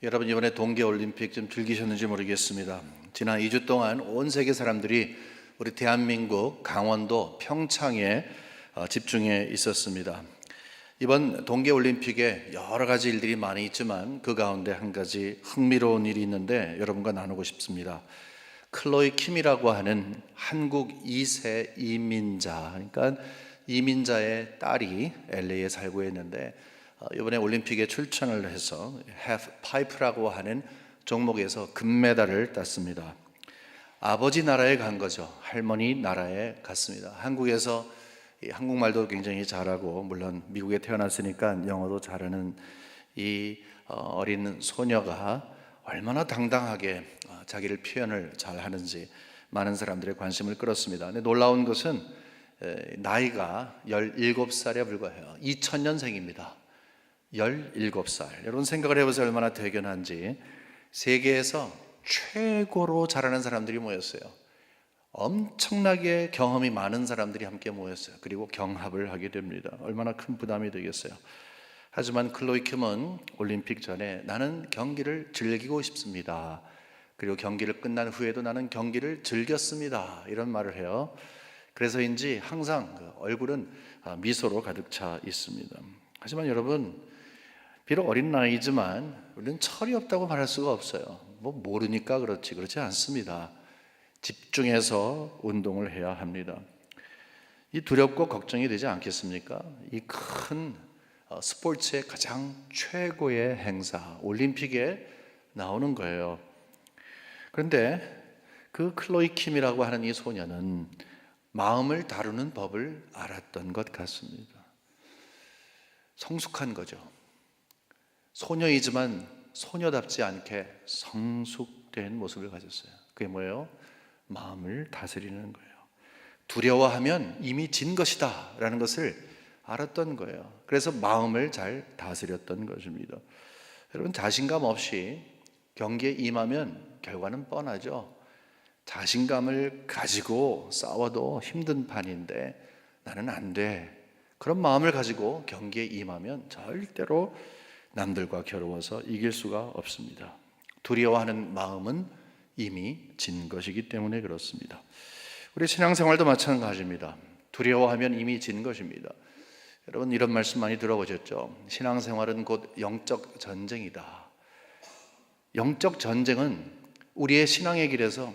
여러분, 이번에 동계올림픽 좀 즐기셨는지 모르겠습니다. 지난 2주 동안 온 세계 사람들이 우리 대한민국 강원도 평창에 집중해 있었습니다. 이번 동계올림픽에 여러 가지 일들이 많이 있지만 그 가운데 한 가지 흥미로운 일이 있는데 여러분과 나누고 싶습니다. 클로이 킴이라고 하는 한국 2세 이민자, 그러니까 이민자의 딸이 LA에 살고 있는데 이번에 올림픽에 출전을 해서 해프파이프라고 하는 종목에서 금메달을 땄습니다. 아버지 나라에 간 거죠. 할머니 나라에 갔습니다. 한국에서 한국말도 굉장히 잘하고, 물론 미국에 태어났으니까 영어도 잘하는 이 어린 소녀가 얼마나 당당하게 자기를 표현을 잘 하는지 많은 사람들의 관심을 끌었습니다. 근데 놀라운 것은 나이가 17살에 불과해요. 2000년생입니다. 17살. 여러분 생각을 해보세요. 얼마나 대견한지. 세계에서 최고로 잘하는 사람들이 모였어요. 엄청나게 경험이 많은 사람들이 함께 모였어요. 그리고 경합을 하게 됩니다. 얼마나 큰 부담이 되겠어요. 하지만 클로이 킴은 올림픽 전에 나는 경기를 즐기고 싶습니다. 그리고 경기를 끝난 후에도 나는 경기를 즐겼습니다. 이런 말을 해요. 그래서인지 항상 얼굴은 미소로 가득 차 있습니다. 하지만 여러분, 비록 어린 나이지만 우리는 철이 없다고 말할 수가 없어요. 모르니까 그렇지 않습니다. 집중해서 운동을 해야 합니다. 이 두렵고 걱정이 되지 않겠습니까? 이 큰 스포츠의 가장 최고의 행사 올림픽에 나오는 거예요. 그런데 그 클로이 킴이라고 하는 이 소녀는 마음을 다루는 법을 알았던 것 같습니다. 성숙한 거죠. 소녀이지만 소녀답지 않게 성숙된 모습을 가졌어요. 그게 뭐예요? 마음을 다스리는 거예요. 두려워하면 이미 진 것이다 라는 것을 알았던 거예요. 그래서 마음을 잘 다스렸던 것입니다. 여러분, 자신감 없이 경기에 임하면 결과는 뻔하죠. 자신감을 가지고 싸워도 힘든 판인데 나는 안 돼, 그런 마음을 가지고 경기에 임하면 절대로 남들과 겨루어서 이길 수가 없습니다. 두려워하는 마음은 이미 진 것이기 때문에 그렇습니다. 우리 신앙생활도 마찬가지입니다. 두려워하면 이미 진 것입니다. 여러분, 이런 말씀 많이 들어보셨죠? 신앙생활은 곧 영적 전쟁이다. 영적 전쟁은 우리의 신앙의 길에서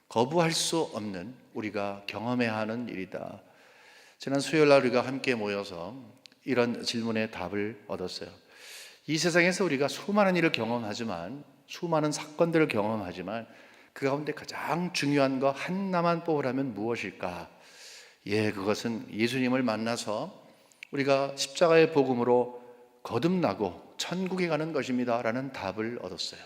거부할 수 없는, 우리가 경험해야 하는 일이다. 지난 수요일 날 우리가 함께 모여서 이런 질문의 답을 얻었어요. 이 세상에서 우리가 수많은 일을 경험하지만, 수많은 사건들을 경험하지만 그 가운데 가장 중요한 거 하나만 뽑으라면 무엇일까? 그것은 예수님을 만나서 우리가 십자가의 복음으로 거듭나고 천국에 가는 것입니다 라는 답을 얻었어요.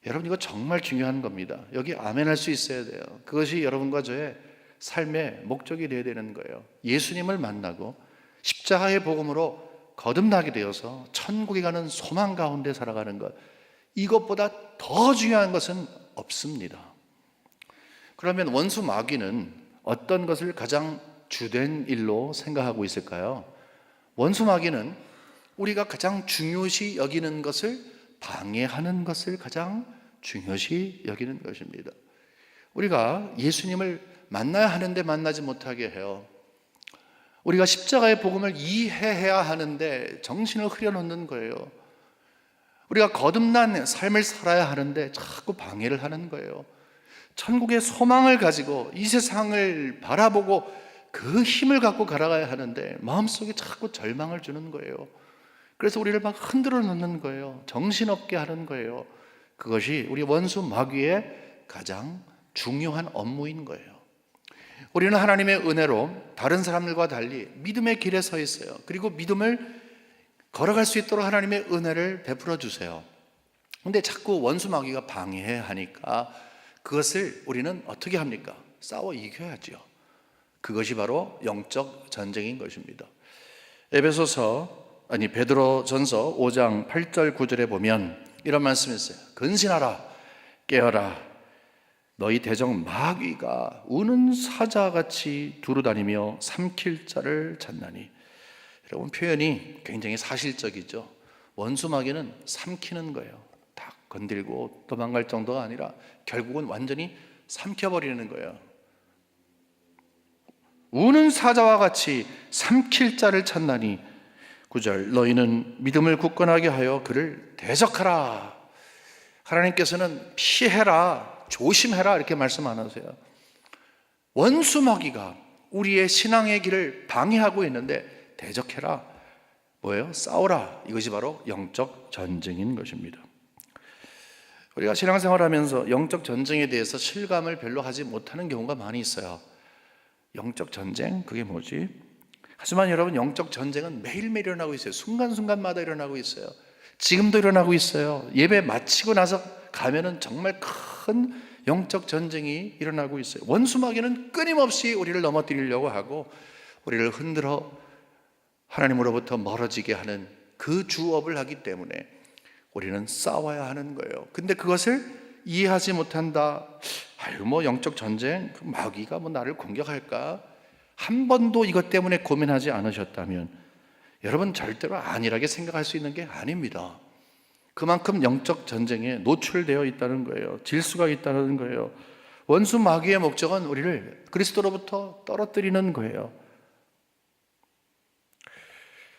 여러분, 이거 정말 중요한 겁니다. 여기 아멘 할 수 있어야 돼요. 그것이 여러분과 저의 삶의 목적이 되어야 되는 거예요. 예수님을 만나고 십자가의 복음으로 거듭나게 되어서 천국에 가는 소망 가운데 살아가는 것, 이것보다 더 중요한 것은 없습니다. 그러면 원수 마귀는 어떤 것을 가장 주된 일로 생각하고 있을까요? 원수 마귀는 우리가 가장 중요시 여기는 것을 방해하는 것을 가장 중요시 여기는 것입니다. 우리가 예수님을 만나야 하는데 만나지 못하게 해요. 우리가 십자가의 복음을 이해해야 하는데 정신을 흐려놓는 거예요. 우리가 거듭난 삶을 살아야 하는데 자꾸 방해를 하는 거예요. 천국의 소망을 가지고 이 세상을 바라보고 그 힘을 갖고 걸어가야 하는데 마음속에 자꾸 절망을 주는 거예요. 그래서 우리를 막 흔들어 놓는 거예요. 정신없게 하는 거예요. 그것이 우리 원수 마귀의 가장 중요한 업무인 거예요. 우리는 하나님의 은혜로 다른 사람들과 달리 믿음의 길에 서 있어요. 그리고 믿음을 걸어갈 수 있도록 하나님의 은혜를 베풀어 주세요. 근데 자꾸 원수 마귀가 방해하니까 그것을 우리는 어떻게 합니까? 싸워 이겨야죠. 그것이 바로 영적 전쟁인 것입니다. 베드로전서 5장 8절 9절에 보면 이런 말씀이 있어요. 근신하라, 깨어라. 너희 대적 마귀가 우는 사자같이 두루다니며 삼킬 자를 찾나니. 여러분, 표현이 굉장히 사실적이죠. 원수 마귀는 삼키는 거예요. 딱 건들고 도망갈 정도가 아니라 결국은 완전히 삼켜버리는 거예요. 우는 사자와 같이 삼킬 자를 찾나니 9절 너희는 믿음을 굳건하게 하여 그를 대적하라. 하나님께서는 피해라, 조심해라 이렇게 말씀 안 하세요. 원수 마귀가 우리의 신앙의 길을 방해하고 있는데 대적해라. 뭐예요? 싸우라. 이것이 바로 영적 전쟁인 것입니다. 우리가 신앙생활하면서 영적 전쟁에 대해서 실감을 별로 하지 못하는 경우가 많이 있어요. 영적 전쟁? 그게 뭐지? 하지만 여러분, 영적 전쟁은 매일매일 일어나고 있어요. 순간순간마다 일어나고 있어요. 지금도 일어나고 있어요. 예배 마치고 나서 가면은 정말 큰 영적 전쟁이 일어나고 있어요. 원수 마귀는 끊임없이 우리를 넘어뜨리려고 하고 우리를 흔들어 하나님으로부터 멀어지게 하는 그 주업을 하기 때문에 우리는 싸워야 하는 거예요. 근데 그것을 이해하지 못한다. 아유, 뭐 영적 전쟁, 그 마귀가 뭐 나를 공격할까? 한 번도 이것 때문에 고민하지 않으셨다면 여러분 절대로 안일하게 생각할 수 있는 게 아닙니다. 그만큼 영적 전쟁에 노출되어 있다는 거예요. 질수가 있다는 거예요. 원수 마귀의 목적은 우리를 그리스도로부터 떨어뜨리는 거예요.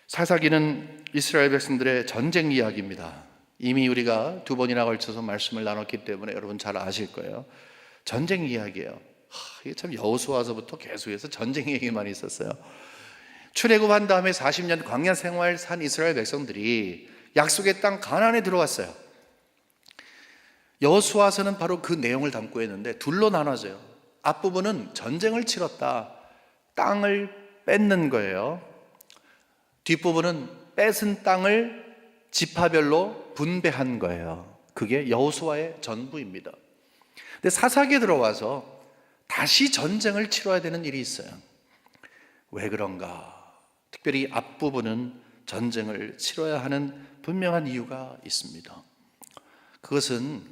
사사기는 이스라엘 백성들의 전쟁 이야기입니다. 이미 우리가 2번이나 걸쳐서 말씀을 나눴기 때문에 여러분 잘 아실 거예요. 전쟁 이야기예요. 이게 참 여호수아서부터 계속해서 전쟁 얘기만 있었어요. 출애굽한 다음에 40년 광야 생활 산 이스라엘 백성들이 약속의 땅 가나안에 들어왔어요. 여호수아서는 바로 그 내용을 담고 있는데 둘로 나눠져요. 앞부분은 전쟁을 치렀다, 땅을 뺏는 거예요. 뒷부분은 뺏은 땅을 지파별로 분배한 거예요. 그게 여호수아의 전부입니다. 근데 사사기에 들어와서 다시 전쟁을 치러야 되는 일이 있어요. 왜 그런가? 특별히 앞부분은 전쟁을 치러야 하는 분명한 이유가 있습니다. 그것은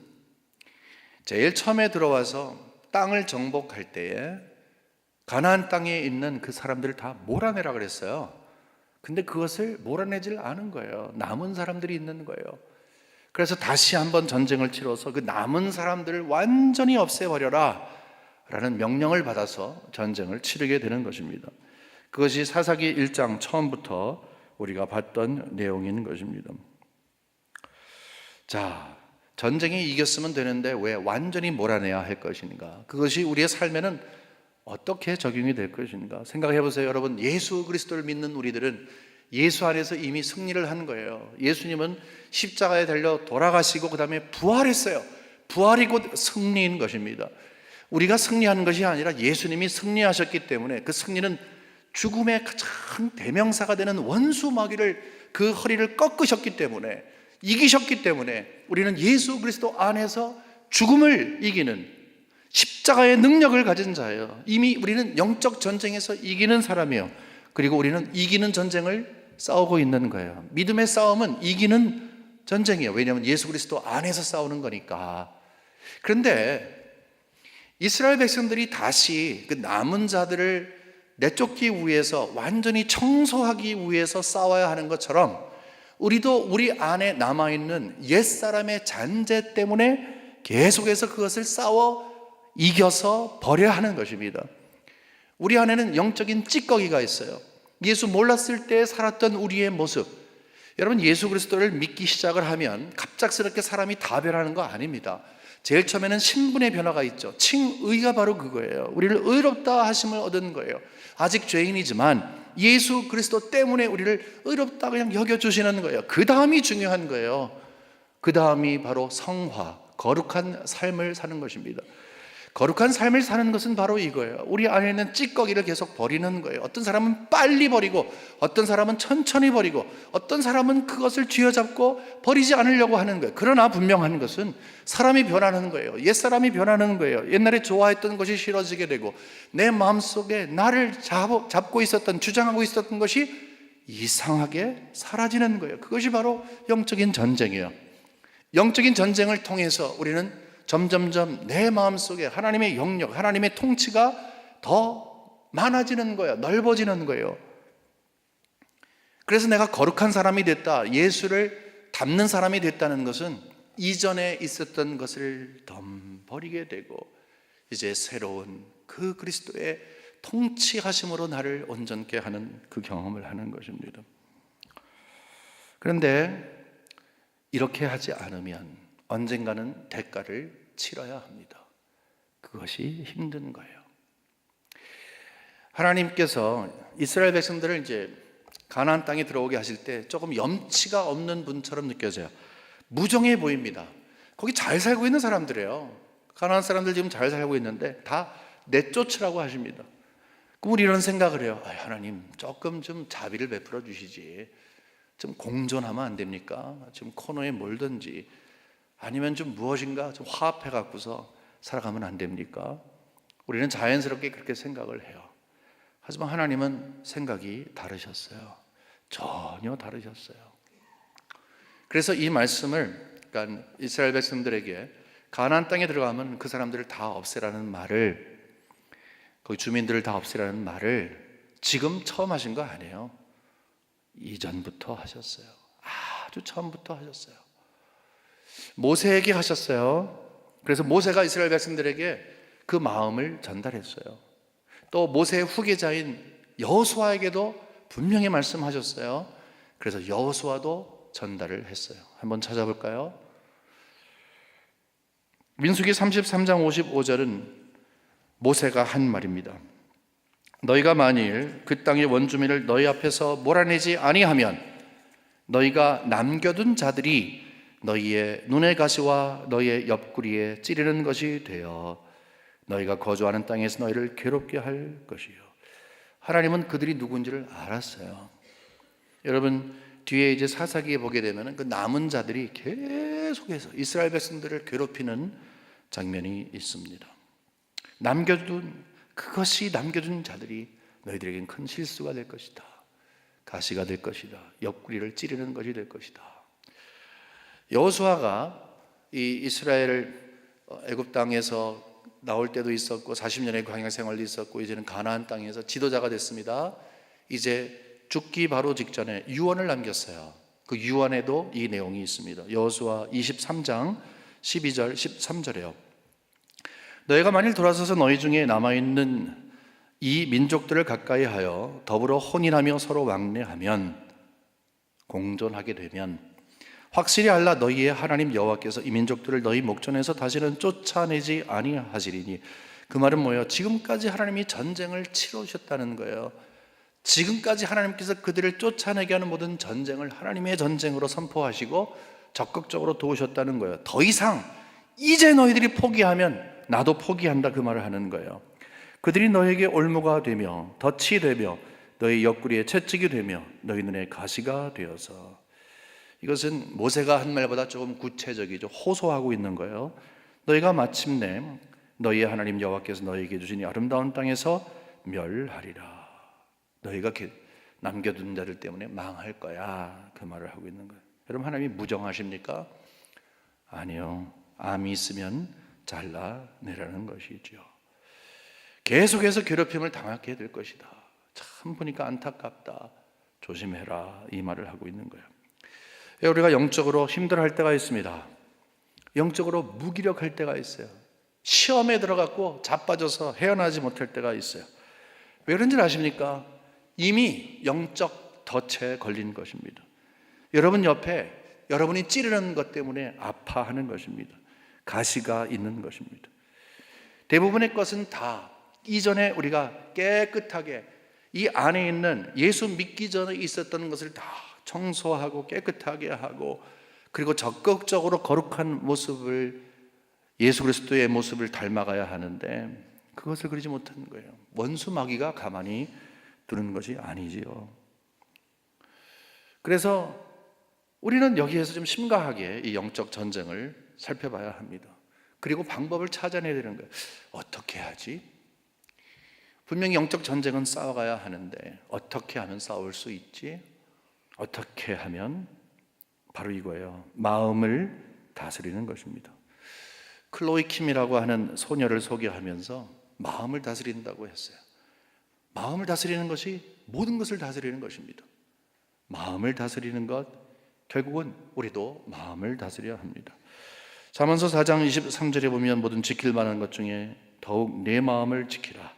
제일 처음에 들어와서 땅을 정복할 때에 가나안 땅에 있는 그 사람들을 다 몰아내라 그랬어요. 근데 그것을 몰아내질 않은 거예요. 남은 사람들이 있는 거예요. 그래서 다시 한번 전쟁을 치러서 그 남은 사람들을 완전히 없애버려라 라는 명령을 받아서 전쟁을 치르게 되는 것입니다. 그것이 사사기 1장 처음부터 우리가 봤던 내용인 것입니다. 자, 전쟁에 이겼으면 되는데 왜 완전히 몰아내야 할 것인가? 그것이 우리의 삶에는 어떻게 적용이 될 것인가? 생각해 보세요. 여러분, 예수 그리스도를 믿는 우리들은 예수 안에서 이미 승리를 한 거예요. 예수님은 십자가에 달려 돌아가시고 그 다음에 부활했어요. 부활이 곧 승리인 것입니다. 우리가 승리하는 것이 아니라 예수님이 승리하셨기 때문에 그 승리는 죽음의 가장 대명사가 되는 원수 마귀를 그 허리를 꺾으셨기 때문에, 이기셨기 때문에 우리는 예수 그리스도 안에서 죽음을 이기는 십자가의 능력을 가진 자예요. 이미 우리는 영적 전쟁에서 이기는 사람이에요. 그리고 우리는 이기는 전쟁을 싸우고 있는 거예요. 믿음의 싸움은 이기는 전쟁이에요. 왜냐하면 예수 그리스도 안에서 싸우는 거니까. 그런데 이스라엘 백성들이 다시 그 남은 자들을 내쫓기 위해서, 완전히 청소하기 위해서 싸워야 하는 것처럼 우리도 우리 안에 남아있는 옛사람의 잔재 때문에 계속해서 그것을 싸워 이겨서 버려야 하는 것입니다. 우리 안에는 영적인 찌꺼기가 있어요. 예수 몰랐을 때 살았던 우리의 모습. 여러분, 예수 그리스도를 믿기 시작을 하면 갑작스럽게 사람이 다 변하는 거 아닙니다. 제일 처음에는 신분의 변화가 있죠. 칭의가 바로 그거예요. 우리를 의롭다 하심을 얻은 거예요. 아직 죄인이지만 예수 그리스도 때문에 우리를 의롭다 그냥 여겨주시는 거예요. 그 다음이 중요한 거예요. 그 다음이 바로 성화, 거룩한 삶을 사는 것입니다. 거룩한 삶을 사는 것은 바로 이거예요. 우리 안에 있는 찌꺼기를 계속 버리는 거예요. 어떤 사람은 빨리 버리고, 어떤 사람은 천천히 버리고, 어떤 사람은 그것을 쥐어잡고 버리지 않으려고 하는 거예요. 그러나 분명한 것은 사람이 변하는 거예요. 옛사람이 변하는 거예요. 옛날에 좋아했던 것이 싫어지게 되고, 내 마음속에 나를 잡고 있었던, 주장하고 있었던 것이 이상하게 사라지는 거예요. 그것이 바로 영적인 전쟁이에요. 영적인 전쟁을 통해서 우리는 점점점 내 마음속에 하나님의 영역, 하나님의 통치가 더 많아지는 거예요. 넓어지는 거예요. 그래서 내가 거룩한 사람이 됐다, 예수를 닮는 사람이 됐다는 것은 이전에 있었던 것을 덤버리게 되고 이제 새로운 그 그리스도의 통치하심으로 나를 온전케 하는 그 경험을 하는 것입니다. 그런데 이렇게 하지 않으면 언젠가는 대가를 치러야 합니다. 그것이 힘든 거예요. 하나님께서 이스라엘 백성들을 이제 가나안 땅에 들어오게 하실 때 조금 염치가 없는 분처럼 느껴져요. 무정해 보입니다. 거기 잘 살고 있는 사람들이에요. 가나안 사람들 지금 잘 살고 있는데 다 내쫓으라고 하십니다. 그럼 우리 이런 생각을 해요. 하나님 조금 좀 자비를 베풀어 주시지. 좀 공존하면 안 됩니까? 좀 코너에 몰든지 아니면 좀 무엇인가 좀 화합해 갖고서 살아가면 안 됩니까? 우리는 자연스럽게 그렇게 생각을 해요. 하지만 하나님은 생각이 다르셨어요. 전혀 다르셨어요. 그래서 이 말씀을 그러니까 이스라엘 백성들에게 가나안 땅에 들어가면 그 사람들을 다 없애라는 말을, 거기 주민들을 다 없애라는 말을 지금 처음 하신 거 아니에요. 이전부터 하셨어요. 아주 처음부터 하셨어요. 모세에게 하셨어요. 그래서 모세가 이스라엘 백성들에게 그 마음을 전달했어요. 또 모세의 후계자인 여호수아에게도 분명히 말씀하셨어요. 그래서 여호수아도 전달을 했어요. 한번 찾아볼까요? 민수기 33장 55절은 모세가 한 말입니다. 너희가 만일 그 땅의 원주민을 너희 앞에서 몰아내지 아니하면 너희가 남겨둔 자들이 너희의 눈의 가시와 너희의 옆구리에 찌르는 것이 되어 너희가 거주하는 땅에서 너희를 괴롭게 할 것이요. 하나님은 그들이 누군지를 알았어요. 여러분 뒤에 이제 사사기에 보게 되면 그 남은 자들이 계속해서 이스라엘 백성들을 괴롭히는 장면이 있습니다. 그것이 남겨둔 자들이 너희들에겐 큰 실수가 될 것이다. 가시가 될 것이다. 옆구리를 찌르는 것이 될 것이다. 여호수아가 이 이스라엘을 애굽 땅에서 나올 때도 있었고 40년의 광야 생활도 있었고 이제는 가나안 땅에서 지도자가 됐습니다. 이제 죽기 바로 직전에 유언을 남겼어요. 그 유언에도 이 내용이 있습니다. 여호수아 23장 12절 13절에요. 너희가 만일 돌아서서 너희 중에 남아있는 이 민족들을 가까이 하여 더불어 혼인하며 서로 왕래하면 공존하게 되면 확실히 알라 너희의 하나님 여호와께서 이 민족들을 너희 목전에서 다시는 쫓아내지 아니하시리니. 그 말은 뭐예요? 지금까지 하나님이 전쟁을 치르셨다는 거예요. 지금까지 하나님께서 그들을 쫓아내게 하는 모든 전쟁을 하나님의 전쟁으로 선포하시고 적극적으로 도우셨다는 거예요. 더 이상 이제 너희들이 포기하면 나도 포기한다, 그 말을 하는 거예요. 그들이 너에게 올무가 되며 덫이 되며 너희 옆구리에 채찍이 되며 너희 눈에 가시가 되어서. 이것은 모세가 한 말보다 조금 구체적이죠. 호소하고 있는 거예요. 너희가 마침내 너희의 하나님 여호와께서 너희에게 주신 이 아름다운 땅에서 멸하리라. 너희가 남겨둔 자들 때문에 망할 거야, 그 말을 하고 있는 거예요. 여러분 하나님이 무정하십니까? 아니요. 암이 있으면 잘라내라는 것이죠. 계속해서 괴롭힘을 당하게 될 것이다. 참 보니까 안타깝다. 조심해라, 이 말을 하고 있는 거예요. 우리가 영적으로 힘들어할 때가 있습니다. 영적으로 무기력할 때가 있어요. 시험에 들어갔고 자빠져서 헤어나지 못할 때가 있어요. 왜 그런지 아십니까? 이미 영적 덫에 걸린 것입니다. 여러분 옆에 여러분이 찌르는 것 때문에 아파하는 것입니다. 가시가 있는 것입니다. 대부분의 것은 다 이전에 우리가 깨끗하게 이 안에 있는 예수 믿기 전에 있었던 것을 다 청소하고 깨끗하게 하고 그리고 적극적으로 거룩한 모습을, 예수 그리스도의 모습을 닮아가야 하는데 그것을 그러지 못하는 거예요. 원수 마귀가 가만히 두는 것이 아니지요. 그래서 우리는 여기에서 좀 심각하게 이 영적 전쟁을 살펴봐야 합니다. 그리고 방법을 찾아내야 되는 거예요. 어떻게 하지? 분명히 영적 전쟁은 싸워가야 하는데 어떻게 하면 싸울 수 있지? 어떻게 하면? 바로 이거예요. 마음을 다스리는 것입니다. 클로이 킴이라고 하는 소녀를 소개하면서 마음을 다스린다고 했어요. 마음을 다스리는 것이 모든 것을 다스리는 것입니다. 마음을 다스리는 것, 결국은 우리도 마음을 다스려야 합니다. 잠언서 4장 23절에 보면 모든 지킬 만한 것 중에 더욱 내 마음을 지키라.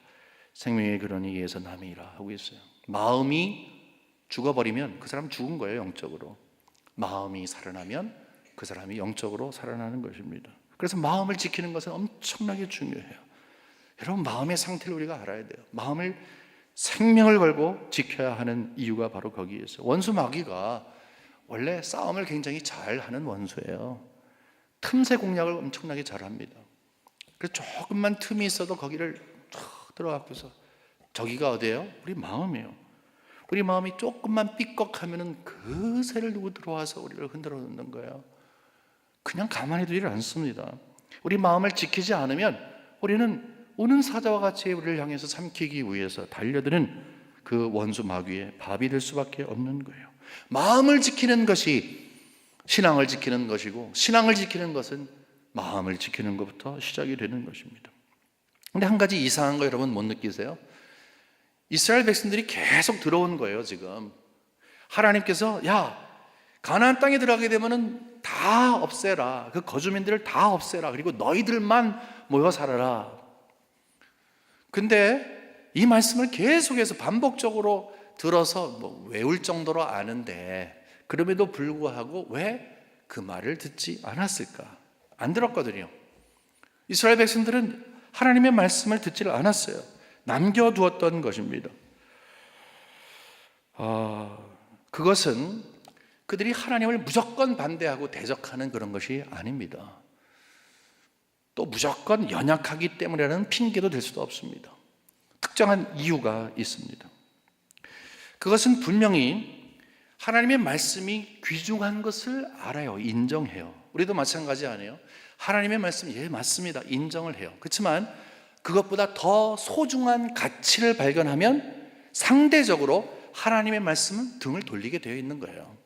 생명의 근원이 이에서 남이라 하고 있어요. 마음이 죽어버리면 그 사람 죽은 거예요, 영적으로. 마음이 살아나면 그 사람이 영적으로 살아나는 것입니다. 그래서 마음을 지키는 것은 엄청나게 중요해요. 여러분, 마음의 상태를 우리가 알아야 돼요. 마음을 생명을 걸고 지켜야 하는 이유가 바로 거기에 있어요. 원수 마귀가 원래 싸움을 굉장히 잘하는 원수예요. 틈새 공략을 엄청나게 잘합니다. 그래서 조금만 틈이 있어도 거기를 탁 들어가고서 저기가 어디예요? 우리 마음이에요. 우리 마음이 조금만 삐걱하면은 그 새를 누구 들어와서 우리를 흔들어 놓는 거예요. 그냥 가만히 두지를 않습니다. 우리 마음을 지키지 않으면 우리는 우는 사자와 같이 우리를 향해서 삼키기 위해서 달려드는 그 원수 마귀의 밥이 될 수밖에 없는 거예요. 마음을 지키는 것이 신앙을 지키는 것이고, 신앙을 지키는 것은 마음을 지키는 것부터 시작이 되는 것입니다. 근데 한 가지 이상한 거 여러분 못 느끼세요? 이스라엘 백성들이 계속 들어온 거예요. 지금 하나님께서 가나안 땅에 들어가게 되면은 다 없애라, 그 거주민들을 다 없애라, 그리고 너희들만 모여 살아라. 근데 이 말씀을 계속해서 반복적으로 들어서 외울 정도로 아는데, 그럼에도 불구하고 왜 그 말을 듣지 않았을까? 안 들었거든요. 이스라엘 백성들은 하나님의 말씀을 듣지를 않았어요. 남겨두었던 것입니다. 그것은 그들이 하나님을 무조건 반대하고 대적하는 그런 것이 아닙니다. 또 무조건 연약하기 때문이라는 핑계도 될 수도 없습니다. 특정한 이유가 있습니다. 그것은 분명히 하나님의 말씀이 귀중한 것을 알아요. 인정해요. 우리도 마찬가지 아니에요? 하나님의 말씀, 맞습니다. 인정을 해요. 그렇지만 그것보다 더 소중한 가치를 발견하면 상대적으로 하나님의 말씀은 등을 돌리게 되어 있는 거예요.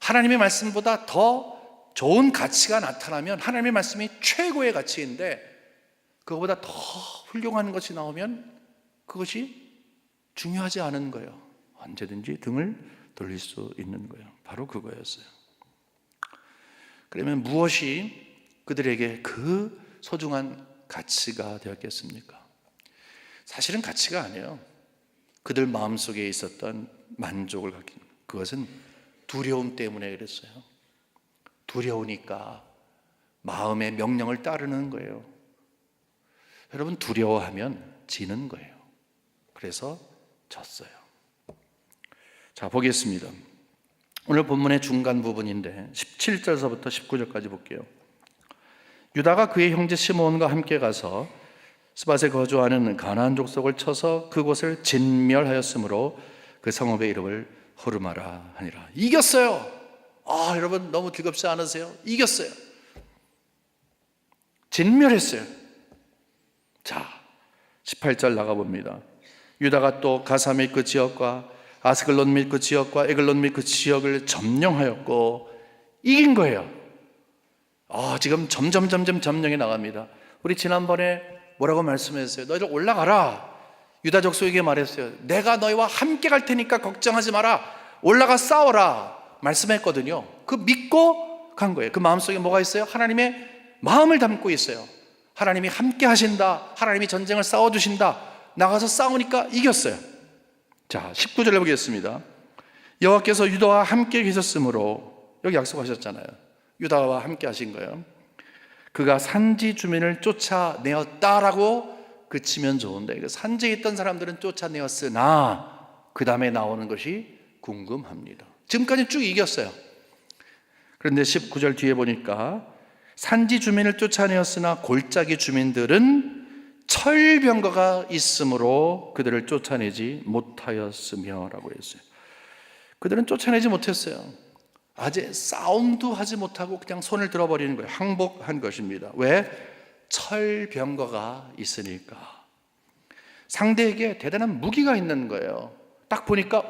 하나님의 말씀보다 더 좋은 가치가 나타나면 하나님의 말씀이 최고의 가치인데, 그것보다 더 훌륭한 것이 나오면 그것이 중요하지 않은 거예요. 언제든지 등을 돌릴 수 있는 거예요. 바로 그거였어요. 그러면 무엇이 그들에게 그 소중한 가치가 되었겠습니까? 사실은 가치가 아니에요. 그들 마음속에 있었던 만족을 갖긴, 그것은 두려움 때문에 그랬어요. 두려우니까 마음의 명령을 따르는 거예요. 여러분, 두려워하면 지는 거예요. 그래서 졌어요. 자, 보겠습니다. 오늘 본문의 중간 부분인데 17절서부터 19절까지 볼게요. 유다가 그의 형제 시므온과 함께 가서 스밧에 거주하는 가나안 족속을 쳐서 그곳을 진멸하였으므로 그 성읍의 이름을 호르마라 하니라. 이겼어요. 여러분 너무 즐겁지 않으세요? 이겼어요. 진멸했어요. 자, 18절 나가봅니다. 유다가 또 가사 및 그 지역과 아스글론 및 그 지역과 에글론 및 그 지역을 점령하였고 이긴 거예요. 지금 점점 점령해 나갑니다. 우리 지난번에 뭐라고 말씀했어요? 너희들 올라가라. 유다 족속에게 말했어요. 내가 너희와 함께 갈 테니까 걱정하지 마라. 올라가 싸워라. 말씀했거든요. 그 믿고 간 거예요. 그 마음속에 뭐가 있어요? 하나님의 마음을 담고 있어요. 하나님이 함께 하신다. 하나님이 전쟁을 싸워주신다. 나가서 싸우니까 이겼어요. 자, 19절에 보겠습니다. 여호와께서 유다와 함께 계셨으므로, 여기 약속하셨잖아요. 유다와 함께 하신 거예요. 그가 산지 주민을 쫓아내었다라고 그치면 좋은데, 산지에 있던 사람들은 쫓아내었으나 그 다음에 나오는 것이 궁금합니다. 지금까지 쭉 이겼어요. 그런데 19절 뒤에 보니까 산지 주민을 쫓아내었으나 골짜기 주민들은 철병거가 있으므로 그들을 쫓아내지 못하였으며 라고 했어요. 그들은 쫓아내지 못했어요. 아직 싸움도 하지 못하고 그냥 손을 들어버리는 거예요. 항복한 것입니다. 왜? 철병거가 있으니까. 상대에게 대단한 무기가 있는 거예요. 딱 보니까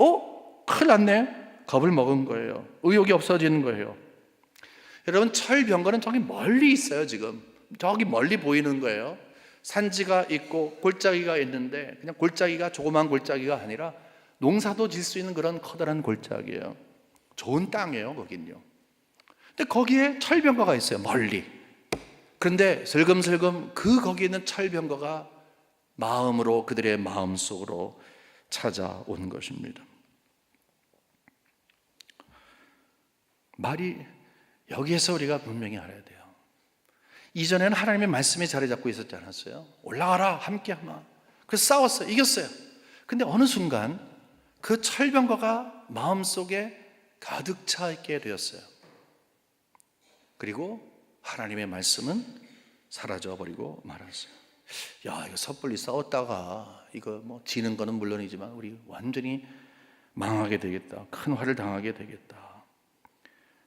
큰일 났네. 겁을 먹은 거예요. 의욕이 없어지는 거예요. 여러분, 철병거는 저기 멀리 있어요. 지금 저기 멀리 보이는 거예요. 산지가 있고 골짜기가 있는데, 그냥 골짜기가 조그만 골짜기가 아니라 농사도 질 수 있는 그런 커다란 골짜기예요. 좋은 땅이에요, 거긴요. 근데 거기에 철병거가 있어요, 멀리. 그런데 슬금슬금 거기에 있는 철병거가 마음으로, 그들의 마음속으로 찾아온 것입니다. 말이, 여기에서 우리가 분명히 알아야 돼요. 이전에는 하나님의 말씀이 자리 잡고 있었지 않았어요? 올라가라, 함께하마. 그래서 싸웠어요, 이겼어요. 근데 어느 순간 그 철병거가 마음속에 가득 차 있게 되었어요. 그리고 하나님의 말씀은 사라져버리고 말았어요. 야, 이거 섣불리 싸웠다가 이거 뭐 지는 거는 물론이지만 우리 완전히 망하게 되겠다, 큰 화를 당하게 되겠다.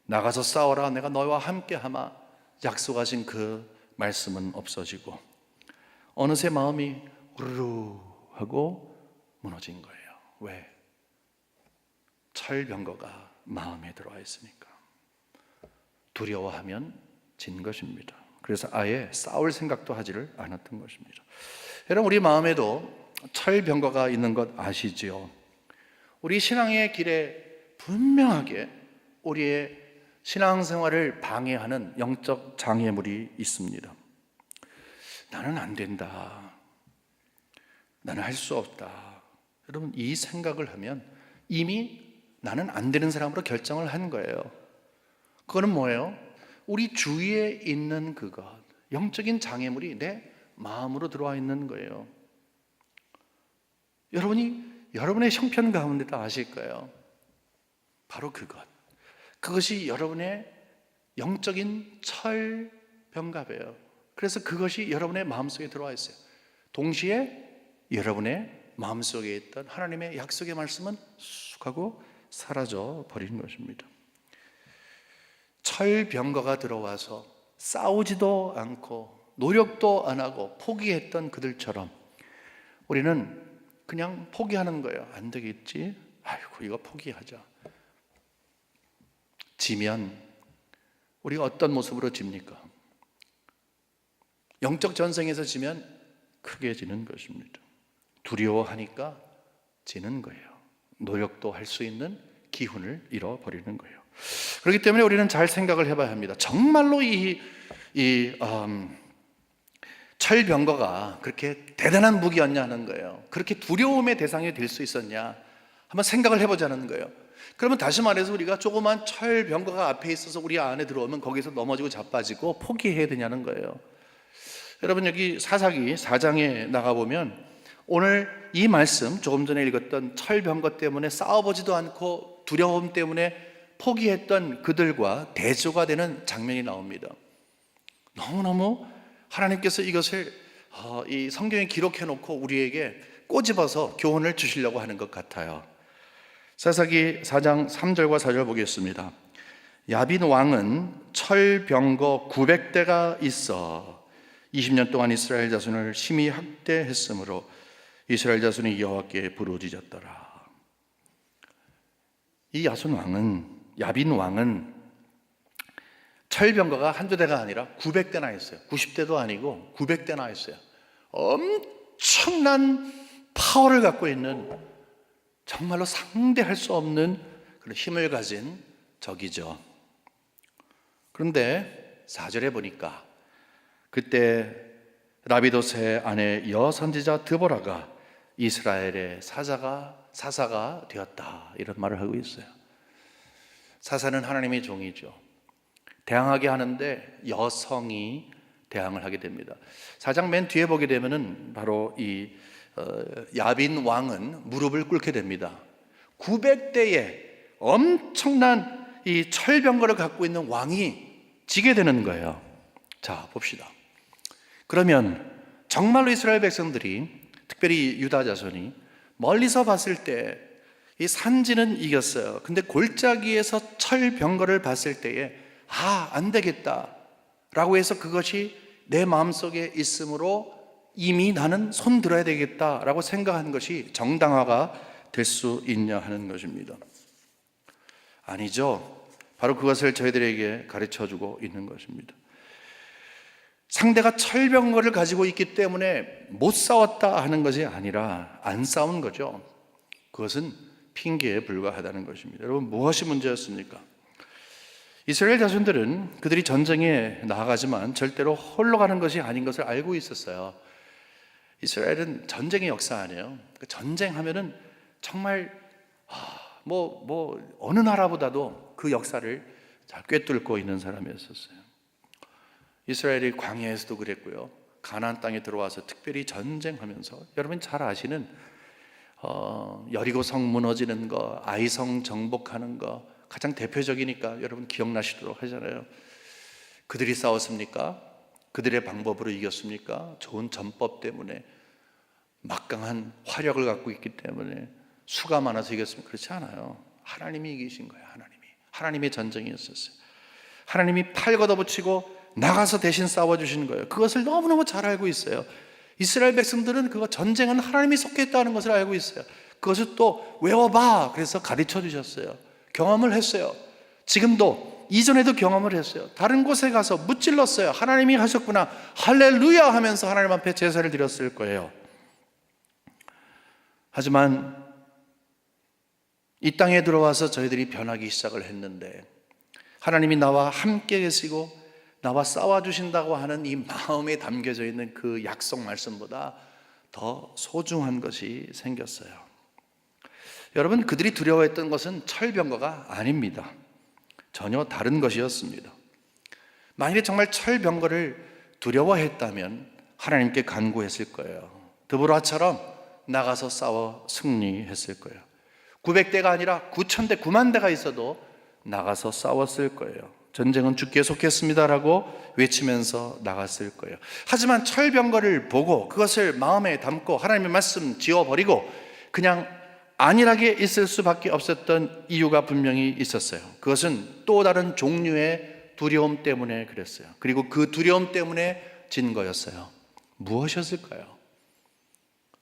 나가서 싸워라, 내가 너희와 함께하마. 약속하신 그 말씀은 없어지고 어느새 마음이 우르르 하고 무너진 거예요. 왜? 철병거가 마음에 들어와 있으니까. 두려워하면 진 것입니다. 그래서 아예 싸울 생각도 하지를 않았던 것입니다. 여러분, 우리 마음에도 철병거가 있는 것 아시지요? 우리 신앙의 길에 분명하게 우리의 신앙생활을 방해하는 영적 장애물이 있습니다. 나는 안 된다, 나는 할 수 없다. 여러분, 이 생각을 하면 이미 나는 안 되는 사람으로 결정을 한 거예요. 그거는 뭐예요? 우리 주위에 있는 그것, 영적인 장애물이 내 마음으로 들어와 있는 거예요. 여러분이 여러분의 형편 가운데도 아실 거예요. 바로 그것이 여러분의 영적인 철병갑이에요. 그래서 그것이 여러분의 마음속에 들어와 있어요. 동시에 여러분의 마음속에 있던 하나님의 약속의 말씀은 쑥 하고 사라져 버리는 것입니다. 철병거가 들어와서 싸우지도 않고 노력도 안 하고 포기했던 그들처럼 우리는 그냥 포기하는 거예요. 안 되겠지? 아이고, 이거 포기하자. 지면 우리가 어떤 모습으로 집니까? 영적 전쟁에서 지면 크게 지는 것입니다. 두려워하니까 지는 거예요. 노력도 할 수 있는 기훈을 잃어버리는 거예요. 그렇기 때문에 우리는 잘 생각을 해봐야 합니다. 정말로 철병거가 그렇게 대단한 무기였냐 하는 거예요. 그렇게 두려움의 대상이 될 수 있었냐 한번 생각을 해보자는 거예요. 그러면 다시 말해서 우리가 조그만 철병거가 앞에 있어서 우리 안에 들어오면 거기서 넘어지고 자빠지고 포기해야 되냐는 거예요. 여러분, 여기 사사기 4장에 나가보면 오늘 이 말씀, 조금 전에 읽었던 철병거 때문에 싸워보지도 않고 두려움 때문에 포기했던 그들과 대조가 되는 장면이 나옵니다. 너무너무 하나님께서 이것을 이 성경에 기록해 놓고 우리에게 꼬집어서 교훈을 주시려고 하는 것 같아요. 사사기 4장 3절과 4절 보겠습니다. 야빈 왕은 철병거 900대가 있어 20년 동안 이스라엘 자손을 심히 학대했으므로 이스라엘 자손이 여호와께 부르짖었더라. 이 야빈 왕은 철병거가 한두 대가 아니라 900대나 있어요. 90대도 아니고 900대나 있어요. 엄청난 파워를 갖고 있는, 정말로 상대할 수 없는 그런 힘을 가진 적이죠. 그런데 4절에 보니까 그때 라비도스의 아내 여선지자 드보라가 이스라엘의 사사가 되었다, 이런 말을 하고 있어요. 사사는 하나님의 종이죠. 대항하게 하는데 여성이 대항을 하게 됩니다. 4장 맨 뒤에 보게 되면은 바로 이 야빈 왕은 무릎을 꿇게 됩니다. 900대의 엄청난 이 철병거를 갖고 있는 왕이 지게 되는 거예요. 자, 봅시다. 그러면 정말로 이스라엘 백성들이, 특별히 유다 자손이 멀리서 봤을 때 이 산지는 이겼어요. 근데 골짜기에서 철병거를 봤을 때에 안 되겠다 라고 해서 그것이 내 마음속에 있으므로 이미 나는 손 들어야 되겠다 라고 생각한 것이 정당화가 될 수 있냐 하는 것입니다. 아니죠. 바로 그것을 저희들에게 가르쳐주고 있는 것입니다. 상대가 철병거를 가지고 있기 때문에 못 싸웠다 하는 것이 아니라 안 싸운 거죠. 그것은 핑계에 불과하다는 것입니다. 여러분, 무엇이 문제였습니까? 이스라엘 자손들은 그들이 전쟁에 나아가지만 절대로 홀로 가는 것이 아닌 것을 알고 있었어요. 이스라엘은 전쟁의 역사 아니에요. 전쟁하면은 정말 어느 나라보다도 그 역사를 잘 꿰뚫고 있는 사람이었었어요. 이스라엘이 광야에서도 그랬고요. 가나안 땅에 들어와서 특별히 전쟁하면서 여러분 잘 아시는 여리고 성 무너지는 거, 아이성 정복하는 거 가장 대표적이니까 여러분 기억나시도록 하잖아요. 그들이 싸웠습니까? 그들의 방법으로 이겼습니까? 좋은 전법 때문에, 막강한 화력을 갖고 있기 때문에, 수가 많아서 이겼습니까? 그렇지 않아요. 하나님이 이기신 거예요. 하나님의 전쟁이었었어요. 하나님이 팔 걷어붙이고 나가서 대신 싸워주시는 거예요. 그것을 너무너무 잘 알고 있어요. 이스라엘 백성들은 그거 전쟁은 하나님이 속했다는 것을 알고 있어요. 그것을 또 외워봐 그래서 가르쳐 주셨어요. 경험을 했어요. 지금도 이전에도 경험을 했어요. 다른 곳에 가서 무찔렀어요. 하나님이 하셨구나, 할렐루야 하면서 하나님 앞에 제사를 드렸을 거예요. 하지만 이 땅에 들어와서 저희들이 변하기 시작을 했는데, 하나님이 나와 함께 계시고 나와 싸워주신다고 하는 이 마음에 담겨져 있는 그 약속 말씀보다 더 소중한 것이 생겼어요. 여러분, 그들이 두려워했던 것은 철병거가 아닙니다. 전혀 다른 것이었습니다. 만일에 정말 철병거를 두려워했다면 하나님께 간구했을 거예요. 드보라처럼 나가서 싸워 승리했을 거예요. 900대가 아니라 9,000대, 9만 대가 있어도 나가서 싸웠을 거예요. 전쟁은 주께 속했습니다라고 외치면서 나갔을 거예요. 하지만 철병거를 보고 그것을 마음에 담고 하나님의 말씀 지워버리고 그냥 안일하게 있을 수밖에 없었던 이유가 분명히 있었어요. 그것은 또 다른 종류의 두려움 때문에 그랬어요. 그리고 그 두려움 때문에 진 거였어요. 무엇이었을까요?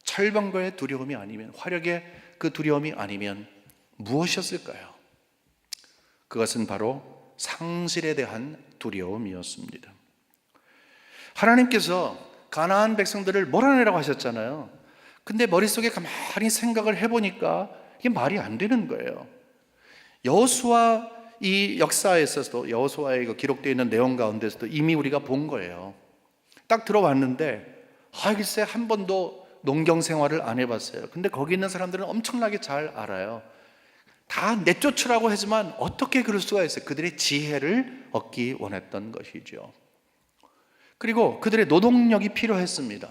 철병거의 두려움이 아니면, 화력의 그 두려움이 아니면 무엇이었을까요? 그것은 바로 상실에 대한 두려움이었습니다. 하나님께서 가나안 백성들을 몰아내라고 하셨잖아요. 근데 머릿속에 가만히 생각을 해보니까 이게 말이 안 되는 거예요. 여호수아 이 역사에 있어서도, 여호수아에 기록되어 있는 내용 가운데서도 이미 우리가 본 거예요. 딱 들어왔는데 글쎄 한 번도 농경 생활을 안 해봤어요. 근데 거기 있는 사람들은 엄청나게 잘 알아요. 다 내쫓으라고 하지만 어떻게 그럴 수가 있어요? 그들의 지혜를 얻기 원했던 것이죠. 그리고 그들의 노동력이 필요했습니다.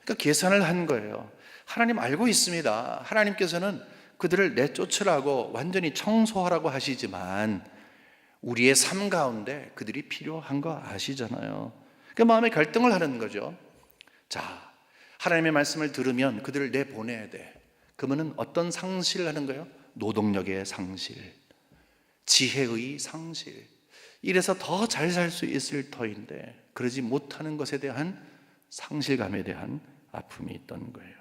그러니까 계산을 한 거예요. 하나님 알고 있습니다. 하나님께서는 그들을 내쫓으라고, 완전히 청소하라고 하시지만 우리의 삶 가운데 그들이 필요한 거 아시잖아요. 그 마음의 갈등을 하는 거죠. 자, 하나님의 말씀을 들으면 그들을 내보내야 돼. 그러면 어떤 상실을 하는 거예요? 노동력의 상실, 지혜의 상실. 이래서 더 잘 살 수 있을 터인데 그러지 못하는 것에 대한 상실감에 대한 아픔이 있던 거예요.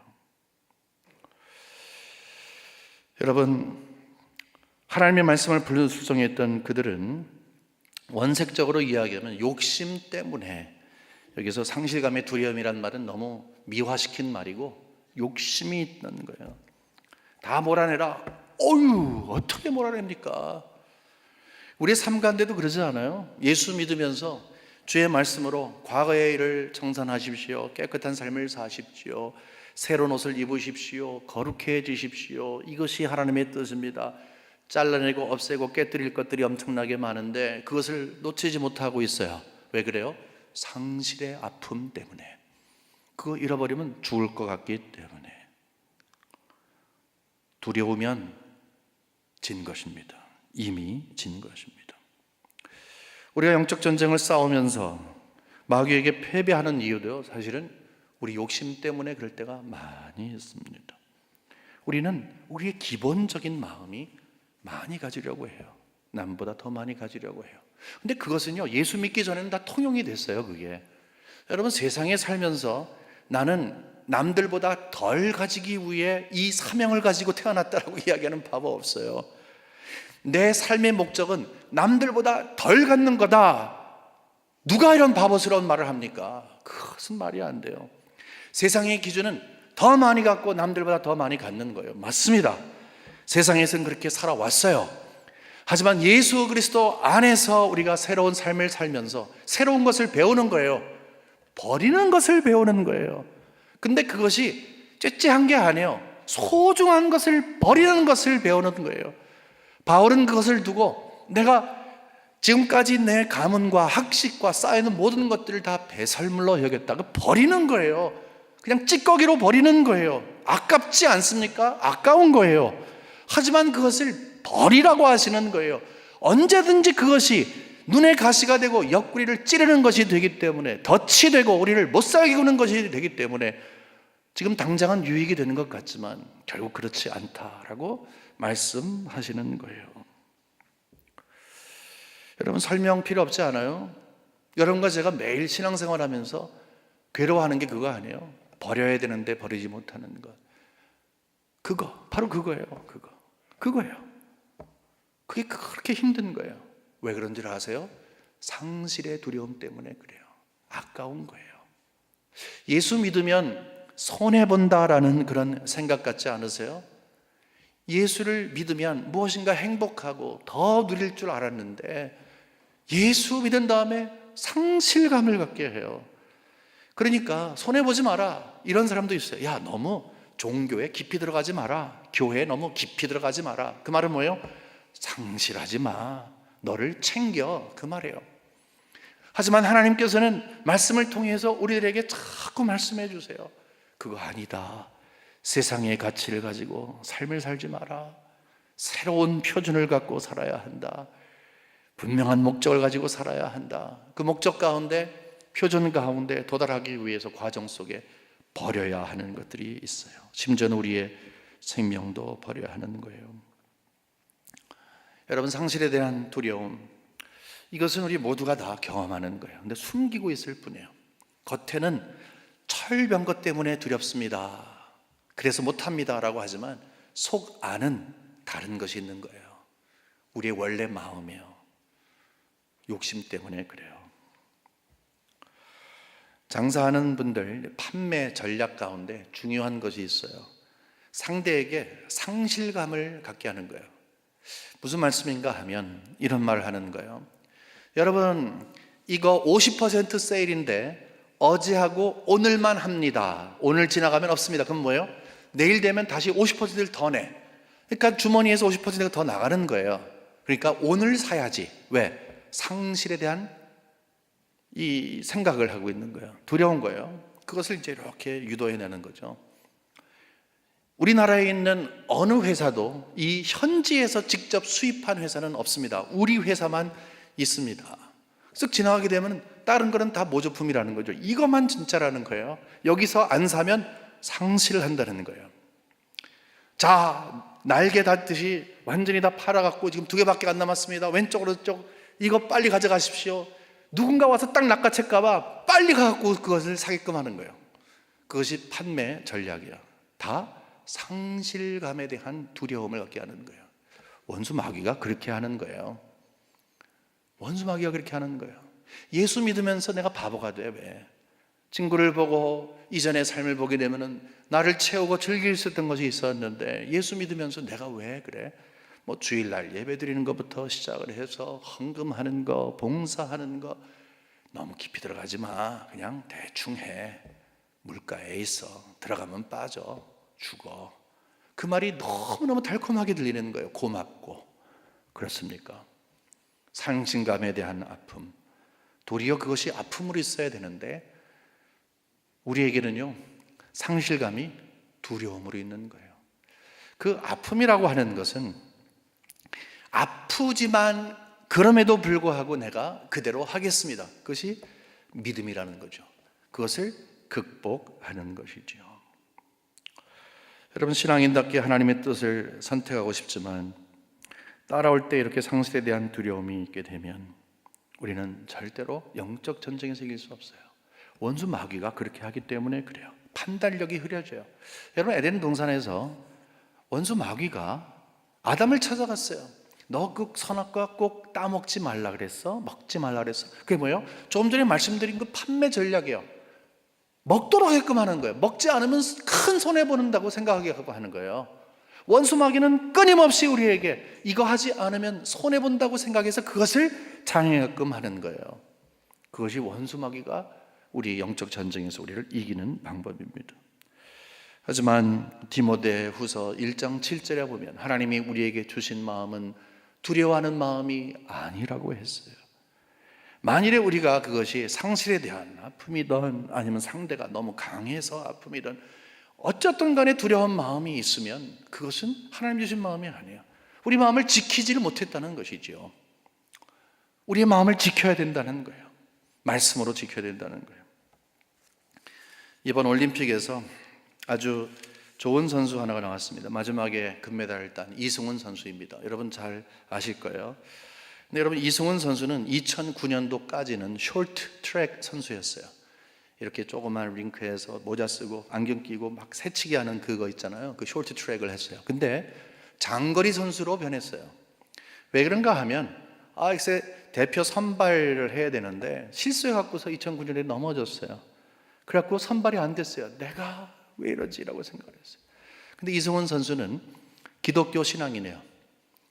여러분, 하나님의 말씀을 불순종했던 그들은 원색적으로 이야기하면 욕심 때문에, 여기서 상실감의 두려움이란 말은 너무 미화시킨 말이고 욕심이 있는 거예요. 다 몰아내라. 어떻게 몰아냅니까? 우리의 삶 가운데도 그러지 않아요? 예수 믿으면서 주의 말씀으로 과거의 일을 청산하십시오, 깨끗한 삶을 사십시오, 새로운 옷을 입으십시오, 거룩해지십시오, 이것이 하나님의 뜻입니다. 잘라내고 없애고 깨뜨릴 것들이 엄청나게 많은데 그것을 놓치지 못하고 있어요. 왜 그래요? 상실의 아픔 때문에. 그거 잃어버리면 죽을 것 같기 때문에. 두려우면 진 것입니다. 이미 진 것입니다. 우리가 영적 전쟁을 싸우면서 마귀에게 패배하는 이유도 사실은 우리 욕심 때문에 그럴 때가 많이 있습니다. 우리는 우리의 기본적인 마음이 많이 가지려고 해요. 남보다 더 많이 가지려고 해요. 근데 그것은요, 예수 믿기 전에는 다 통용이 됐어요. 그게 여러분, 세상에 살면서 나는 남들보다 덜 가지기 위해 이 사명을 가지고 태어났다라고 이야기하는 바보 없어요. 내 삶의 목적은 남들보다 덜 갖는 거다. 누가 이런 바보스러운 말을 합니까? 그것은 말이 안 돼요. 세상의 기준은 더 많이 갖고 남들보다 더 많이 갖는 거예요. 맞습니다. 세상에서는 그렇게 살아왔어요. 하지만 예수 그리스도 안에서 우리가 새로운 삶을 살면서 새로운 것을 배우는 거예요. 버리는 것을 배우는 거예요. 근데 그것이 째째한 게 아니에요. 소중한 것을 버리는 것을 배우는 거예요. 바울은 그것을 두고 내가 지금까지 내 가문과 학식과 쌓이는 모든 것들을 다 배설물로 여겼다가 버리는 거예요. 그냥 찌꺼기로 버리는 거예요. 아깝지 않습니까? 아까운 거예요. 하지만 그것을 버리라고 하시는 거예요. 언제든지 그것이 눈의 가시가 되고 옆구리를 찌르는 것이 되기 때문에, 덫이 되고 우리를 못 살게 구는 것이 되기 때문에 지금 당장은 유익이 되는 것 같지만 결국 그렇지 않다라고 말씀하시는 거예요. 여러분, 설명 필요 없지 않아요? 여러분과 제가 매일 신앙생활하면서 괴로워하는 게 그거 아니에요? 버려야 되는데 버리지 못하는 것. 그거, 바로 그거예요. 그거예요. 그게 그렇게 힘든 거예요. 왜 그런 줄 아세요? 상실의 두려움 때문에 그래요. 아까운 거예요. 예수 믿으면 손해본다라는 그런 생각 같지 않으세요? 예수를 믿으면 무엇인가 행복하고 더 누릴 줄 알았는데 예수 믿은 다음에 상실감을 갖게 해요. 그러니까 손해보지 마라, 이런 사람도 있어요. 야, 너무 종교에 깊이 들어가지 마라, 교회에 너무 깊이 들어가지 마라. 그 말은 뭐예요? 상실하지 마, 너를 챙겨, 그 말이에요. 하지만 하나님께서는 말씀을 통해서 우리들에게 자꾸 말씀해 주세요. 그거 아니다. 세상의 가치를 가지고 삶을 살지 마라. 새로운 표준을 갖고 살아야 한다. 분명한 목적을 가지고 살아야 한다. 그 목적 가운데, 표준 가운데 도달하기 위해서 과정 속에 버려야 하는 것들이 있어요. 심지어는 우리의 생명도 버려야 하는 거예요. 여러분, 상실에 대한 두려움, 이것은 우리 모두가 다 경험하는 거예요. 근데 숨기고 있을 뿐이에요. 겉에는 철병 것 때문에 두렵습니다, 그래서 못합니다 라고 하지만 속 안은 다른 것이 있는 거예요. 우리의 원래 마음이에요. 욕심 때문에 그래요. 장사하는 분들 판매 전략 가운데 중요한 것이 있어요. 상대에게 상실감을 갖게 하는 거예요. 무슨 말씀인가 하면 이런 말을 하는 거예요. 여러분, 이거 50% 세일인데 어제하고 오늘만 합니다. 오늘 지나가면 없습니다. 그럼 뭐예요? 내일 되면 다시 50%를 더 내. 그러니까 주머니에서 50%가 더 나가는 거예요. 그러니까 오늘 사야지. 왜? 상실에 대한 이 생각을 하고 있는 거예요. 두려운 거예요. 그것을 이제 이렇게 유도해내는 거죠. 우리나라에 있는 어느 회사도 이 현지에서 직접 수입한 회사는 없습니다. 우리 회사만 있습니다. 쓱 지나가게 되면 다른 거는 다 모조품이라는 거죠. 이것만 진짜라는 거예요. 여기서 안 사면 상실을 한다는 거예요. 자, 날개 닿듯이 완전히 다 팔아갖고 지금 2개밖에 안 남았습니다. 왼쪽 오른쪽 이거 빨리 가져가십시오. 누군가 와서 딱 낚아챌까봐 빨리 가갖고 그것을 사게끔 하는 거예요. 그것이 판매 전략이야. 다 상실감에 대한 두려움을 갖게 하는 거예요. 원수 마귀가 그렇게 하는 거예요. 원수 마귀가 그렇게 하는 거예요. 예수 믿으면서 내가 바보가 돼. 왜? 친구를 보고 이전의 삶을 보게 되면은 나를 채우고 즐길 수 있던 것이 있었는데 예수 믿으면서 내가 왜 그래? 뭐 주일날 예배 드리는 것부터 시작을 해서 헌금하는 거, 봉사하는 거 너무 깊이 들어가지 마. 그냥 대충 해. 물가에 있어. 들어가면 빠져. 죽어. 그 말이 너무너무 달콤하게 들리는 거예요. 고맙고. 그렇습니까? 상실감에 대한 아픔, 도리어 그것이 아픔으로 있어야 되는데 우리에게는요, 상실감이 두려움으로 있는 거예요. 그 아픔이라고 하는 것은 아프지만 그럼에도 불구하고 내가 그대로 하겠습니다. 그것이 믿음이라는 거죠. 그것을 극복하는 것이죠. 여러분, 신앙인답게 하나님의 뜻을 선택하고 싶지만 따라올 때 이렇게 상실에 대한 두려움이 있게 되면 우리는 절대로 영적 전쟁에서 이길 수 없어요. 원수 마귀가 그렇게 하기 때문에 그래요. 판단력이 흐려져요. 여러분, 에덴 동산에서 원수 마귀가 아담을 찾아갔어요. 너 그 선악과 꼭 따먹지 말라 그랬어? 먹지 말라 그랬어? 그게 뭐예요? 조금 전에 말씀드린 그 판매 전략이에요. 먹도록 하게끔 하는 거예요. 먹지 않으면 큰 손해보는다고 생각하게 하고 하는 거예요. 원수마귀는 끊임없이 우리에게 이거 하지 않으면 손해본다고 생각해서 그것을 장애하게끔 하는 거예요. 그것이 원수마귀가 우리 영적 전쟁에서 우리를 이기는 방법입니다. 하지만 디모데후서 1장 7절에 보면 하나님이 우리에게 주신 마음은 두려워하는 마음이 아니라고 했어요. 만일에 우리가 그것이 상실에 대한 아픔이든 아니면 상대가 너무 강해서 아픔이든 어쨌든 간에 두려운 마음이 있으면 그것은 하나님 주신 마음이 아니에요. 우리 마음을 지키지를 못했다는 것이죠. 우리의 마음을 지켜야 된다는 거예요. 말씀으로 지켜야 된다는 거예요. 이번 올림픽에서 아주 좋은 선수 하나가 나왔습니다. 마지막에 금메달을 딴 이승훈 선수입니다. 여러분 잘 아실 거예요. 근데 여러분, 이승훈 선수는 2009년도까지는 쇼트 트랙 선수였어요. 이렇게 조그만 링크에서 모자 쓰고 안경 끼고 막 새치기 하는 그거 있잖아요. 그 쇼트 트랙을 했어요. 근데 장거리 선수로 변했어요. 왜 그런가 하면 글쎄 대표 선발을 해야 되는데 실수해 갖고서 2009년에 넘어졌어요. 그래갖고 선발이 안 됐어요. 내가 왜 이러지라고 생각을 했어요. 근데 이승훈 선수는 기독교 신앙이네요.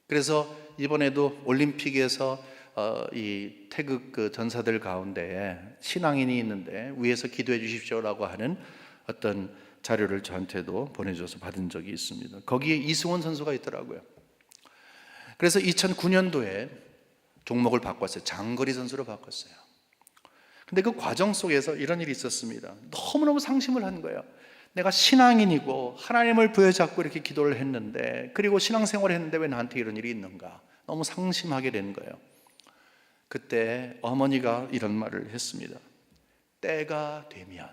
그래서 이번에도 올림픽에서 이 태극 그 전사들 가운데 신앙인이 있는데 위에서 기도해 주십시오라고 하는 어떤 자료를 저한테도 보내줘서 받은 적이 있습니다. 거기에 이승훈 선수가 있더라고요. 그래서 2009년도에 종목을 바꿨어요. 장거리 선수로 바꿨어요. 근데 그 과정 속에서 이런 일이 있었습니다. 너무너무 상심을 한 거예요. 내가 신앙인이고 하나님을 부여잡고 이렇게 기도를 했는데, 그리고 신앙생활을 했는데 왜 나한테 이런 일이 있는가, 너무 상심하게 된 거예요. 그때 어머니가 이런 말을 했습니다. 때가 되면,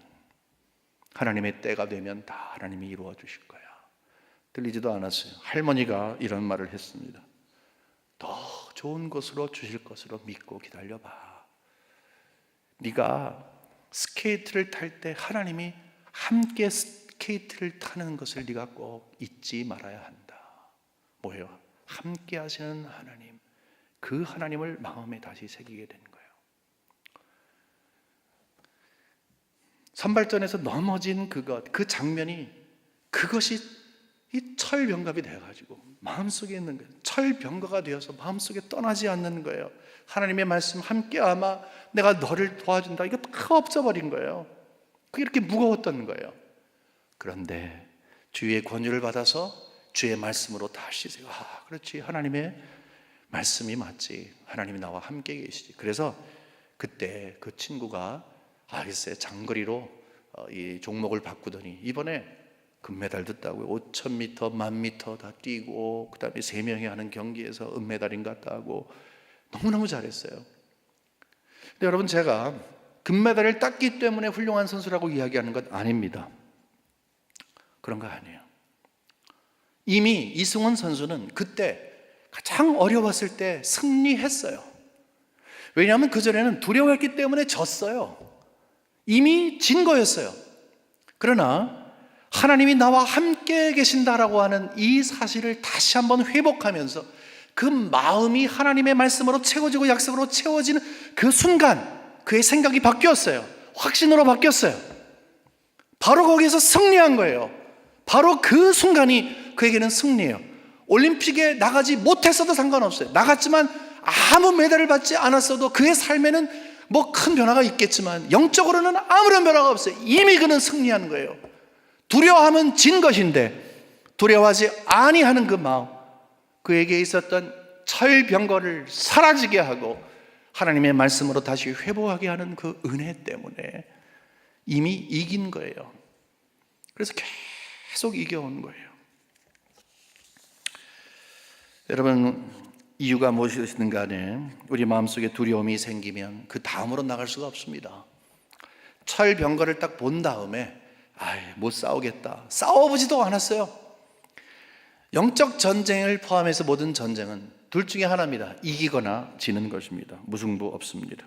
하나님의 때가 되면 다 하나님이 이루어 주실 거야. 들리지도 않았어요. 할머니가 이런 말을 했습니다. 더 좋은 것으로 주실 것으로 믿고 기다려봐. 네가 스케이트를 탈 때 하나님이 함께 스케이트를 타는 것을 네가 꼭 잊지 말아야 한다. 뭐예요? 함께 하시는 하나님, 그 하나님을 마음에 다시 새기게 된 거예요. 선발전에서 넘어진 그 장면이, 그것이 이 철병갑이 되어가지고 마음속에 있는 거예요. 철병거가 되어서 마음속에 떠나지 않는 거예요. 하나님의 말씀 함께 아마 내가 너를 도와준다, 이거 다 없어버린 거예요. 그게 이렇게 무거웠던 거예요. 그런데 주의 권유를 받아서 주의 말씀으로 다시 그렇지, 하나님의 말씀이 맞지, 하나님이 나와 함께 계시지. 그래서 그때 그 친구가 글쎄 장거리로 이 종목을 바꾸더니 이번에 금메달도 따고 5,000m, 10,000m 다 뛰고, 그 다음에 3명이 하는 경기에서 은메달인가 따고 너무너무 잘했어요. 근데 여러분, 제가 금메달을 땄기 때문에 훌륭한 선수라고 이야기하는 것 아닙니다. 그런 거 아니에요. 이미 이승훈 선수는 그때 가장 어려웠을 때 승리했어요. 왜냐하면 그전에는 두려워했기 때문에 졌어요. 이미 진 거였어요. 그러나 하나님이 나와 함께 계신다라고 하는 이 사실을 다시 한번 회복하면서 그 마음이 하나님의 말씀으로 채워지고 약속으로 채워지는 그 순간 그의 생각이 바뀌었어요. 확신으로 바뀌었어요. 바로 거기에서 승리한 거예요. 바로 그 순간이 그에게는 승리예요. 올림픽에 나가지 못했어도 상관없어요. 나갔지만 아무 메달을 받지 않았어도 그의 삶에는 뭐 큰 변화가 있겠지만 영적으로는 아무런 변화가 없어요. 이미 그는 승리한 거예요. 두려워하면 진 것인데 두려워하지 아니하는 그 마음, 그에게 있었던 철병거를 사라지게 하고 하나님의 말씀으로 다시 회복하게 하는 그 은혜 때문에 이미 이긴 거예요. 그래서 계속 이겨온 거예요. 여러분, 이유가 무엇이든 간에 우리 마음속에 두려움이 생기면 그 다음으로 나갈 수가 없습니다. 철병거를 딱 본 다음에 못 싸우겠다, 싸워보지도 않았어요. 영적 전쟁을 포함해서 모든 전쟁은 둘 중에 하나입니다. 이기거나 지는 것입니다. 무승부 없습니다.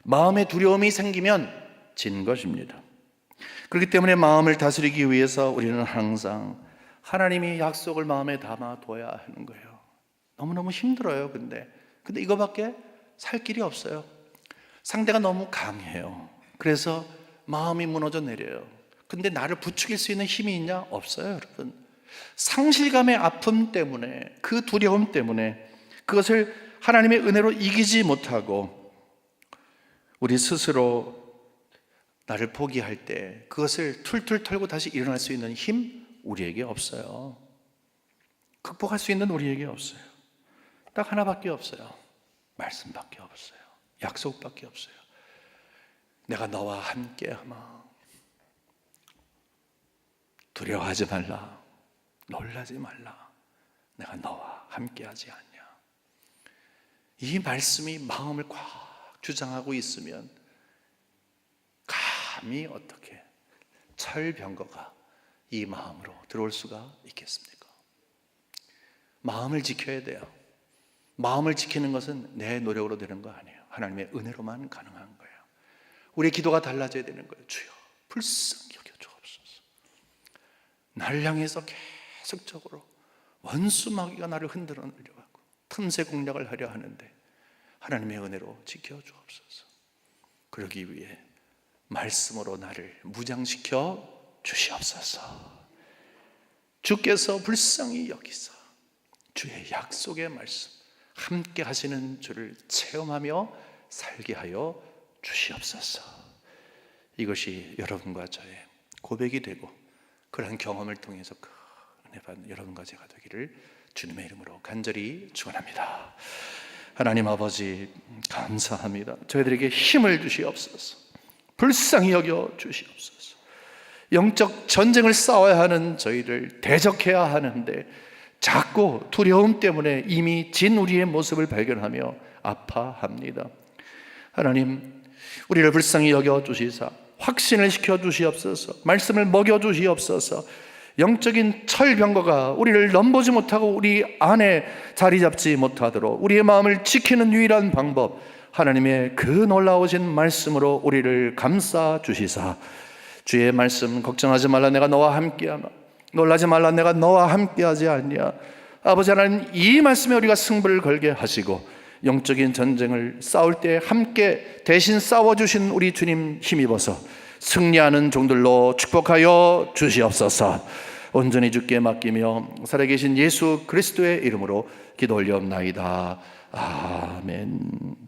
마음에 두려움이 생기면 진 것입니다. 그렇기 때문에 마음을 다스리기 위해서 우리는 항상 하나님이 약속을 마음에 담아둬야 하는 거예요. 너무너무 힘들어요. 근데 이거밖에 살 길이 없어요. 상대가 너무 강해요. 그래서 마음이 무너져 내려요. 근데 나를 부추길 수 있는 힘이 있냐? 없어요, 여러분. 상실감의 아픔 때문에, 그 두려움 때문에 그것을 하나님의 은혜로 이기지 못하고 우리 스스로 나를 포기할 때 그것을 툴툴 털고 다시 일어날 수 있는 힘 우리에게 없어요. 극복할 수 있는 우리에게 없어요. 딱 하나밖에 없어요. 말씀밖에 없어요. 약속밖에 없어요. 내가 너와 함께하마. 두려워하지 말라. 놀라지 말라. 내가 너와 함께하지 않냐. 이 말씀이 마음을 꽉 주장하고 있으면 감히 어떻게 철병거가 이 마음으로 들어올 수가 있겠습니까? 마음을 지켜야 돼요. 마음을 지키는 것은 내 노력으로 되는 거 아니에요. 하나님의 은혜로만 가능한 거예요. 우리의 기도가 달라져야 되는 거예요. 주여 불쌍히 여겨 주옵소서. 나를 향해서 계속적으로 원수 마귀가 나를 흔들어 내려가고 틈새 공략을 하려 하는데 하나님의 은혜로 지켜 주옵소서. 그러기 위해 말씀으로 나를 무장시켜 주시옵소서. 주께서 불쌍히 여기사 주의 약속의 말씀 함께 하시는 주를 체험하며 살게 하여 주시옵소서. 이것이 여러분과 저의 고백이 되고 그러한 경험을 통해서 큰 은혜 받는 여러분과 제가 되기를 주님의 이름으로 간절히 축원합니다. 하나님 아버지 감사합니다. 저희들에게 힘을 주시옵소서. 불쌍히 여겨 주시옵소서. 영적 전쟁을 싸워야 하는 저희를 대적해야 하는데 자꾸 두려움 때문에 이미 진 우리의 모습을 발견하며 아파합니다. 하나님, 우리를 불쌍히 여겨 주시사 확신을 시켜 주시옵소서. 말씀을 먹여 주시옵소서. 영적인 철병거가 우리를 넘보지 못하고 우리 안에 자리 잡지 못하도록 우리의 마음을 지키는 유일한 방법, 하나님의 그 놀라우신 말씀으로 우리를 감싸 주시사 주의 말씀 걱정하지 말라 내가 너와 함께하마 놀라지 말라 내가 너와 함께하지 않냐. 아버지 하나님, 이 말씀에 우리가 승부를 걸게 하시고 영적인 전쟁을 싸울 때 함께 대신 싸워주신 우리 주님 힘입어서 승리하는 종들로 축복하여 주시옵소서. 온전히 주께 맡기며 살아계신 예수 그리스도의 이름으로 기도 올리옵나이다. 아멘.